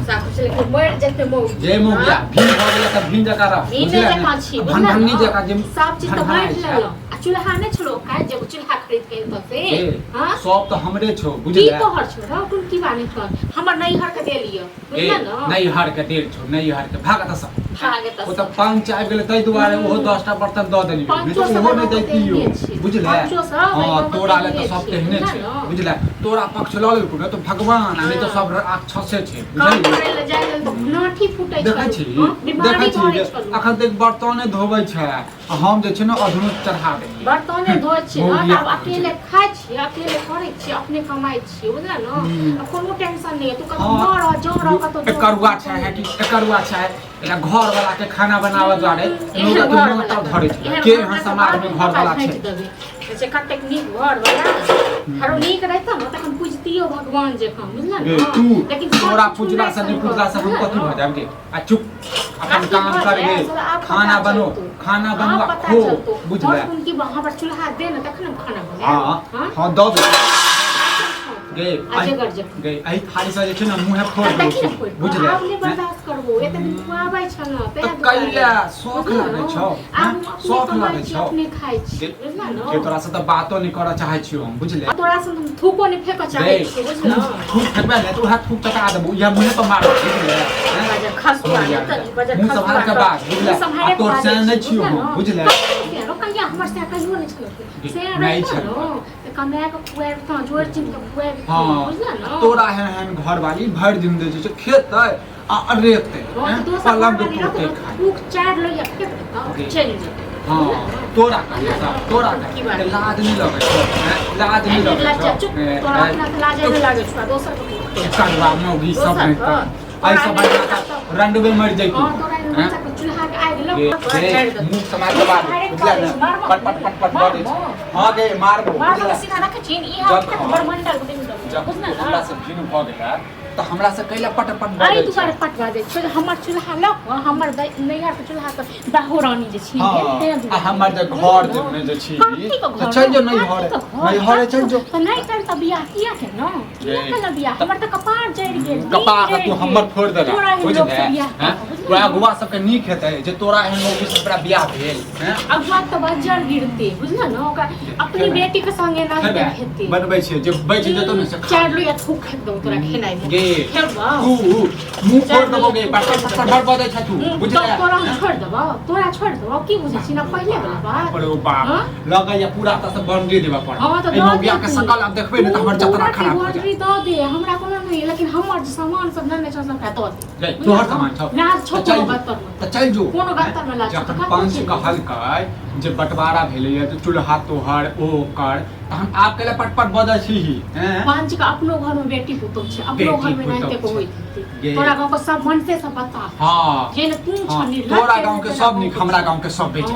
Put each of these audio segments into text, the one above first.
भाषा कुछ लेकिन मर जते मौ जे मौ गया भीन हो गेला त भीन जका रह भीन जका छी भनभनी जका जे सब चीज त बांट लेलो आ चूल्हा नै छलो का जे चूल्हा खरीद के त से हां सब त हमरे छौ बुझले की तोहर छौ रे तुम की बानी कर हमर नैहर के दे लियो बुझला न नैहर के दे छौ नैहर के भागत सब भागत ओ त पांच आबि गेलै तै दुआरे ओहो 10टा बर्तन द देली ओहो नै दैतियो बुझले हां तोरा ले त सब कहने छै बुझले तोरा पक्ष ल लेलकु न त भगवान नै त सब राक्षसे छै बुझली करे ले जाय ले नाठी फुटै छै देखै छी अखन तक बर्तने धोबै छै हम जे छै न अधुनु चढ़ा दे बर्तने धोइ छी न अब अकेले खाइ छी अकेले करै छी अपने कमाइ छी बुझला न कोनो टेंशन नै तू कत मर जर कत एकरुआ छै है कि एकरुआ छै एला घर वाला के खाना बनावे दुआरे लोग के मोटर धरै छै के यहाँ समाज में घर वाला छै से कतेक नीक घर वाला हरो नीक रहता न तखन पूजतियो भगवान जे हम बुझला न लेकिन तोरा पूजला से नहीं पूजला से हम कथि भ जाब गे आ चुप अपन काम कर गे खाना बनो खो बुझले उनकी वहां पर चूल्हा दे न तखन खाना बने हां दो गे गे आई थाली से जे छै न मुंह फोड़ दे बुझले आप ने बर्दाश्त करबो एते दिन खुआबै छ न ते कैला शौक लागे छौ शौक लागे छौ अपने खाइ छी बुझला न के तोरा से त बातो नहीं कर चाहै छी हम बुझले तोरा से हम थूको नहीं फेक चाहै छी बुझला थूक फेकबे ने तो हाथ थूक टका देबो या मुंह पर मार बुझले बाजा खसुआ ने त बाजा मुंह संभाल के बात बुझले तोर से नहीं छी हम बुझले कहिया हमर से कहियो नहीं छलो से नहीं छलो कमाए के खुआए त जोर चिन के खुआए बुझला न तोरा है घर वाली भर दिन दे छै खेतै आ अरेते पलंग टूटे खाए भूख चार लो या फेक चल जे हां तोरा का लाज नहीं लगे छै लाज नहीं लगे छै तोरा अपना लाज नहीं लागे छै दोसर के करवा मौगी सब नहीं आई सब बना रंडवे मर जाई हां तोरा चूल्हा के आइ गेलो मुंह समाज के बाद बुझला पट पट पट पट बड़े हां गे मारबो मारबो सीधा रख छी ई हाथ के बरमंडल को बुझना न हमरा से भिन भ गेला त हमरा से कैला पट पट बड़े अरे तू बारे पट बाजे छै हमर चूल्हा लक हमर नैहर के चूल्हा के बाहुरानी जे छी आ हमर जे घर जे में जे छी त चल जो नैहर चल जो त नहीं कर त बियाह किया के न किया के बियाह हमर त कपार जड़ गेल कपार तू हमर फोड़ देला बुझले हैं तोरा गुवा सब के नीक हेतै जे तोरा एहन मौगी से तोरा बियाह भेल हैं अब बात त बजर गिरते बुझला न ओका अपनी बेटी के संगे ना हेतै बनबै छै जे बच जेतो न से चार लो या थूक खेत दो तोरा खेनाइ गे तू मुंह फोड़ देबो गे पर बड़बड़ै छ तू बुझले तोरा छोड़ देबो की बुझै छी ना पहिले वाला बात अरे ओ बाप लगा या पूरा त सब बंडी देबा पड़ ए मौगिया के सकल अब देखबै न त हमर जतरा खराब हो जाय द दे हमरा कोनो नहीं लेकिन हमर सामान सब न छ सब का दे तोहर सामान छ लाज छोड़ बत्तर त चल जो कोनो बत्तर में लाज जखन पंच कहलकै जे बंटवारा भेलैया त चूल्हा तोहर ओ कर त हम आप केला पटपट बजै छी हैं पंच का अपनो घर में बेटी पुतो छै अपनो घर में रहते को होई तोरा गांव के सब मनसे सब बता हां जे न तू छनी तोरा गांव के सब निक हमरा गांव के सब बेच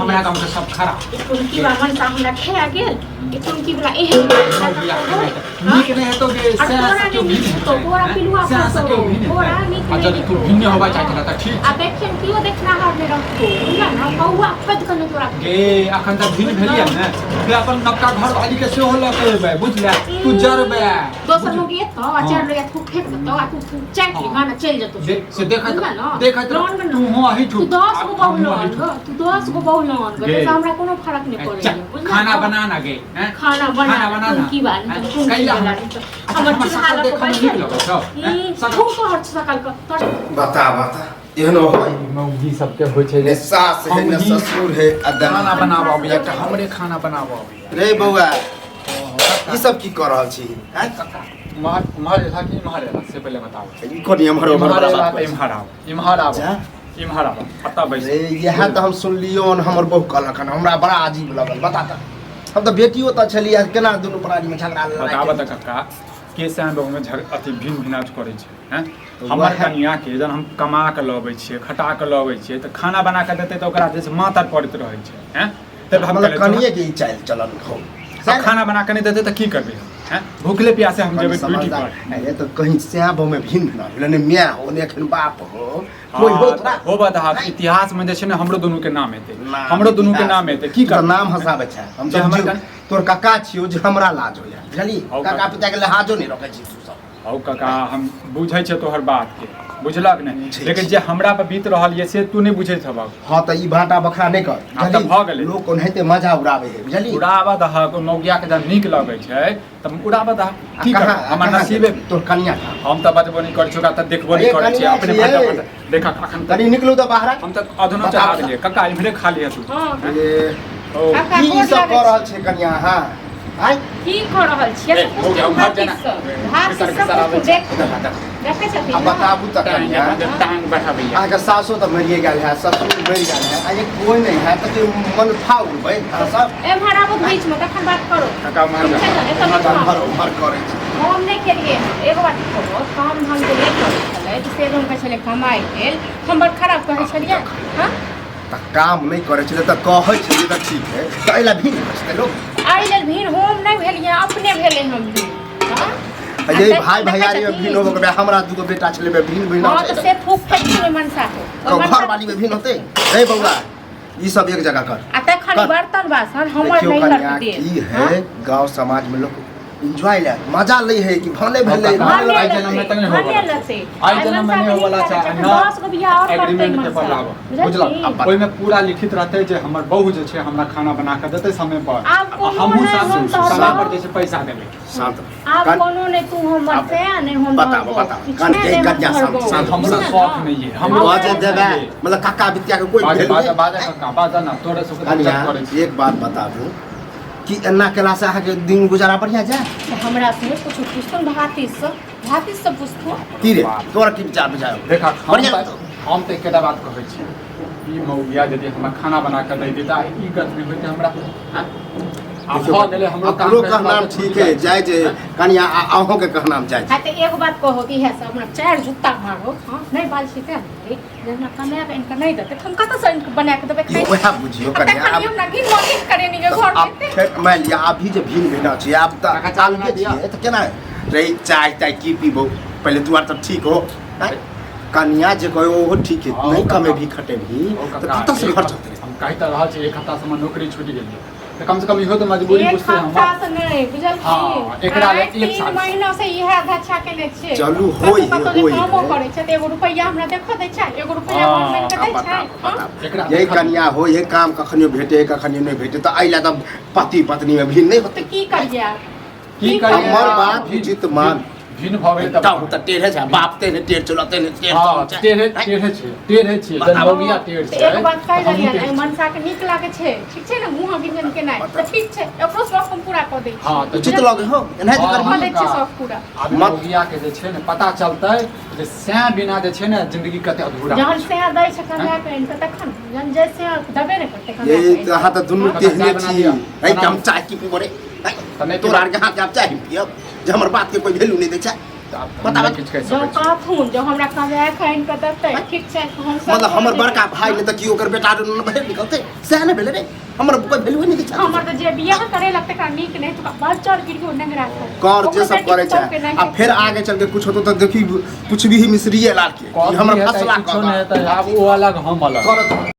हमरा गांव के सब खराब उनकी बा मन सा हमरा खेया गेल उनकी बला एहन निक नहीं है तो गे से क्यों भी तो तोरा पिलुआ तोरा निक नहीं तू भिन्न होबा चाहत त ठीक आ देखें कियो देखना हार में रखो ना ना कौआ पद कने तोरा गे अखन त भिन्न भेलिया ने बे अपन नवका घर वाली के सेहो लकेबे बुझले तू जरबे दोसर लोग ये तो अचार ले तू फेंक दो आ तू चैक गाना चल जतो से देखत तू हो ही तू 10 गो बहु लोन गे हमरा कोनो फर्क नहीं पड़े खाना बना ना गे हैं खाना बना की बात कैला हमर चूल्हा लग बैठ तू तो हर सकल का बता एहनो होय मौगी सबके होय छै रे सास है न ससुर है खाना बनाबो अभी एकटा हमरे खाना बनाबो रे बौआ ई सब की कर रहल छी हैं मारे था कि मारे से पहले बताओ ई कोनी इम्हार आओ पता बैस रे यह त हम सुनलियो न हमर बहु कहलक हमरा बड़ा अजीब लगल बता त हम त बेटियो त छलिया केना दुनु प्राणी में झगड़ा बताबा त कक्का के से बहु में अथी भिन्न करे छै हैं हमर कनिया के जन हम कमा के लबै छियै खटा के लबै छियै त खाना बना के देतै त ओकरा जैसे मातर पड़त रहै छै हैं त हम कनिए के ई चाल चलन खौ सब खाना बना के नहीं देते तो की करबे हैं भूखले प्यासे हम जेबे ड्यूटी पर अरे तो कहीं स्याब में भिन्न न लेने मियां हो ने एखन बाप हो कोई हो बता इतिहास में जे छै ने हमरो दुनू के नाम हेते हमरो दुनू के नाम हेते की कर नाम हसाबे छै हम तोर काका छियो जे हमरा लाज होया बुझली काका पिता के लिहाजो नहीं रखे छी तू सब हौ काका हम बुझै छै तोहर बात के बुझलक ने छै, लेकिन छै। जे हमरा पर बीत रहल ये से तू नहीं बुझैत हब हाँ तो ई भाटा बखरा नहीं कर हाँ, तऽ भऽ गेलै। लोग ओनाहिते मजा उड़ावे है बुझली उड़ाबा दह मौगिया के जब नीक लगे छै तब उड़ाबा दह की कर हमर नसीबे तोर कनिया का हम तऽ बजबो नहीं करै छी ओकरा तऽ देखबो नहीं अरे करै छी कनिया अपने छियै। भाटा देखा अखन तक तनी निकलू तो बाहर हम तऽ अधनो चढ़ा देलियै काका इम्हरे खा लिया तू हाँ ये ओ काका की गोर सब लागै कर रहल छी। छे कनिया हां आइ की कऽ रहल छियै ए, हो गया, उम्हर जेना। भात एकर सब सराबे कुछ देख छै। देखै छथिन अब ना? बताबू त कनिया टांग बैठाबैया अहाँके सासो तऽ मरिए गेल है ससुर मरि गेल है आ एक कोई नहीं है तो मन फाउल भाई सब एम्हर आबू बीच में तखन बात करो काका उम्हर जा। छै ने, एतऽ बीच में भर आबू। भर करे छै हम नहीं केलिए एगो बात कहो काम धाम जे नहीं करै छलै तऽ से कहै छलै कमाइ लेल हम बड़ खराब कहै छलियै हाँ तऽ काम नहीं करे छले तऽ कहै छले तऽ ठीक है तऽ एला भी बचते लोग आई लेल भीड़ हम नहीं भेलिए अपने भेले हम भीड़ हाँ? ये भाई भैयारी में भिन्न होबे के हमरा दूगो बेटा छले बे भिन्न भिन्न हाँ तो से फूक फेंक में मनसा तो घर वाली में भिन्न होते रे बउआ ई सब एक जगह कर आ तखन कर। बर्तन बासन हमर देखियो नहीं कन्या लग दे की है गांव समाज में लोग एंजॉय ले मजा ले है कि भने भेले हाँ, भने आई भेलै। जन्म में तक नहीं होगा। भने लगते आई जन्म में नहीं होगा अच्छा ना 10 गो बियाह और करते एग्रीमेंट के मनसा पर लाबो बुझलक ओइ में पूरा लिखित रहते जे हमर बहू जे छै हमरा खाना बना के देते समय पर आब कोनो हमहू नहि, हम तऽ समय हम- पर जे छै पैसा देबै शांत आप कन- कोनो नहीं तू हमर अब से नहीं हम बताबो, बताबो। कन- के कन्या शांत- शांत। हमरा शौक नहीं है हम बाजे देबे मतलब काका बिटिया के कोई बाजा भेल बाजा नहीं। बाजा काका बाजा ना तोरे सब कन्या करे छी एक बात बता दू कि एना केला से अहाँ के दिन गुजारा बढ़िया जाए हमरा से कुछ पूछतो भातीस से पूछतो तीरे तोरा की विचार बुझाओ देखा बढ़िया हम तऽ एकेटा बात कहै छी ई मौगिया यदि हमरा खाना बना के दे देता ई गत नहीं होते हमरा हाँ? आब भऽ गेलै हमरो काम हमरो करे कहना वाला ठीक है जाय जे कन्या अहों के कहना जाय हाँ तो एगो बात कहो कि है सब हमरा चार जुत्ता मारो हाँ नहीं बाल छी क्या जब कमाया के इनका नहीं देते हम कत से इनको बना के देबे ये वह बुझियो कन्या तखन हम ना गिन मगिन करे नहीं घर अब में फिर मान लिया अभी जे भिन्न भिन्न छी आप त काका चाय बना दिया। छियै, त केना रही चाय ताय की पीबो पहले दुआर तो ठीक हो हैं? कन्या जे कहो वो ठीक है हाँ, नहीं काका। कमे भी खटे भी ओ तो काका, कत से एक घर हफ्ता- चलते हम कही तऽ रहल छी एक हफ्ता से हमर नौकरी छूटि गेलै तऽ कम से कम इहो तऽ मजबूरी एक बुझते हफ्ता हम से नहीं बुझल हाँ, एकरा लेल छी एक साल। 3 महीना से इहे धच्छा केने छियै चलू, होय है, होय है। कामो करे छै त एगो रुपैया हमरा देखो दै छै एगो रुपैया हाँ, गवर्नमेंट के दै छै बताओ हाँ? एकरा यही कन्या हो ये काम कखनियो भेटे कखनियो नहीं भेटे तो अइला तो पति पत्नी में भिन्न नहीं होते तो की करिए की करिए हमर बात उचित मान भिन्न भऽ गेल तब त टेढ़े छै बाप तेने टेढ़ चलते ने टेढ़ हाँ छै। टेढ़े छै टेढ़े छै जब मौगिया टेढ़ तो छै एक बात कह तऽ हमहूँ रही टेढ़ छी। मनसा के नीक लागे छै ठीक छै ने मुंह व्यंजन के नहीं तो ठीक छै एकरो शौक हम पूरा कर दै छी हाँ तऽ उचित लगे हो एनाहिते हाँ, करबी कर दै छी शौक पूरा आब मौगिया के जे छै ने पता चलतै जे सै बिना जे छै ने जिंदगी कते अधूरा जहन से दै छै कन्या के इनके तखन जहन जैसे दबे नहीं करते कन्या ये के तो हाथ दुनु हाँ, तेहने चाय बना छी दिया। है कि हम चाय की पीबो रे नहीं तोरा आर के हाथ के आप चाय पियब जे हमर बात के कोई वैल्यू नहीं दै छै बता किछु कहि जो सकै छी कहथुन जो हमरा कन्या के इनके देतै ठीक छै हम सब मतलब हमर बड़का भाई ने त की ओकर बेटा न भेल निकलते सह ने भेले रे हमर कोई वैल्यू नहीं दै छै हमर तो जे बियाह करे लगते का नीक नहीं तो बच्चा गिरगो नहीं राखो कर जे सब करे छै आ फिर आगे चल के कुछ होतो त देखी कुछ भी मिस्री लाल के कथी हमर हेतै, फसला किछो नहि हेतै, आब ओ अलग हम अलग करत